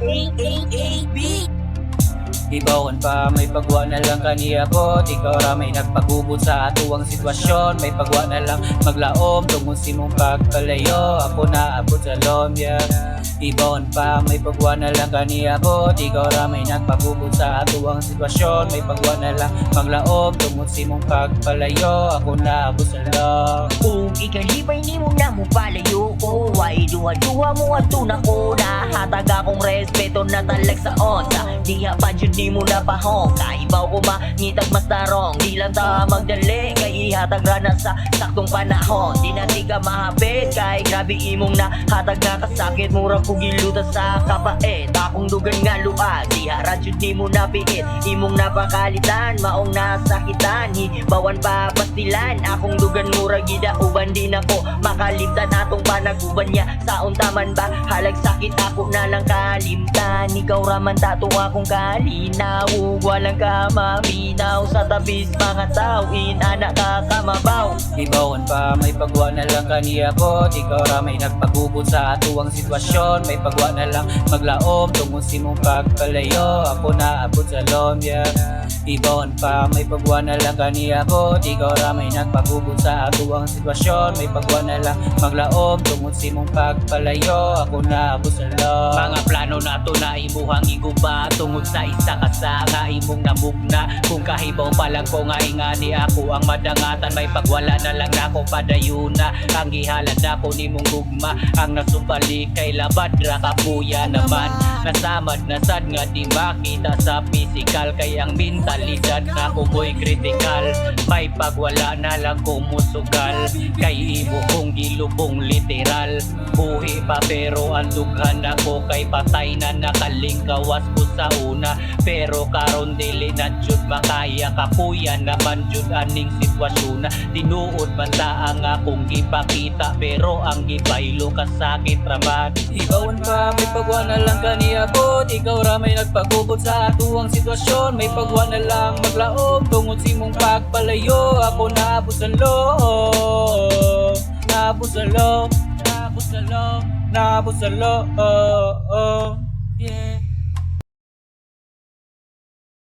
AAAB. Ibawan pa, may pagwa na lang kaniyabot. Ikaw ra may nagpagubot sa atuang sitwasyon. May pagwa na lang maglaom tungod si mong pagpalayo. Ako na abot sa lomya. Ibawan pa, may pagwa na lang kaniyabot. Ikaw ra may nagpagubot sa atuang sitwasyon. May pagwa na lang maglaom tungod si mong pagpalayo. Ako na abot sa lom. Kung ikalibay ni mo na mo palayo ko, ay duha-duha mo at tunang ko. Nahatag akong respeto na talag sa onsa. Diha pa dyan di mo napahong. Kaibaw ko mangitag mas tarong. Di lang ta magdali, kay ihatag ra na sa saktong panahon. Di na di ka mahapit, kay grabe imong na hatag na kasakit. Murag ko giluta sa kapait. Akong dugan nga luag, diha ra dyan di mo napiit. Imong napakalitan, maong nasakitan. Hibawan pa pastilan, akong dugan murag gidauban. Di na ko makalimtan atong panaguban niya. Sa untaman ba, halag sakit ako na lang kalimtan. Ikaw raman tato akong kalinaw. Walang kamaminaw sa tabis mga tawin. Anak ka kamabaw. Ibawan pa, may pagwa na lang kaniyabot. Ikaw ra may nagpagubot sa atuang sitwasyon. May pagwa na lang maglaom tungod si mong pagpalayo. Ako na abot sa lomya. Ibawan pa, may pagwa na lang kaniyabot. Ikaw ra may nagpagubot sa atuang sitwasyon. May pagwa na lang maglaom tungod si mong pagpalayo. Ako na abot sa lom. Mga plano nato na imuhang iguba tungod sa isa ka sa nga imong namugna. Kung kahibaw pa lang ko nga ingani ako ang madangatan. May pagwala na lang nako padayuna. Ang gihalad nako nimong gugma. Ang nasumpali kay labad ra kapuya naman. Nasamad na sad nga di makita sa physical. Kay ang mentalidad nako mo'y critical. May pagwala na lang kumusugal. Kay imo kong gilubong literal. Buhi pa pero ang dughan ako kay patay na nakalingkawas ko sa una. Pero karon dili na jud makaya kapuya naman jud aning sitwasyon na tinuod man ta ang akong gipakita pero ang gibaylo kasakit raman. Ibawan pa, may pagwa na lang kaniyabot. Ikaw ra may nagpagubot sa atuang sitwasyon. May pagwa na lang maglaom tungod si mong pagpalayo. Ako naabot sa loob. Naabot sa loob. Naabot sa loob. Naabot sa loob. Yeah.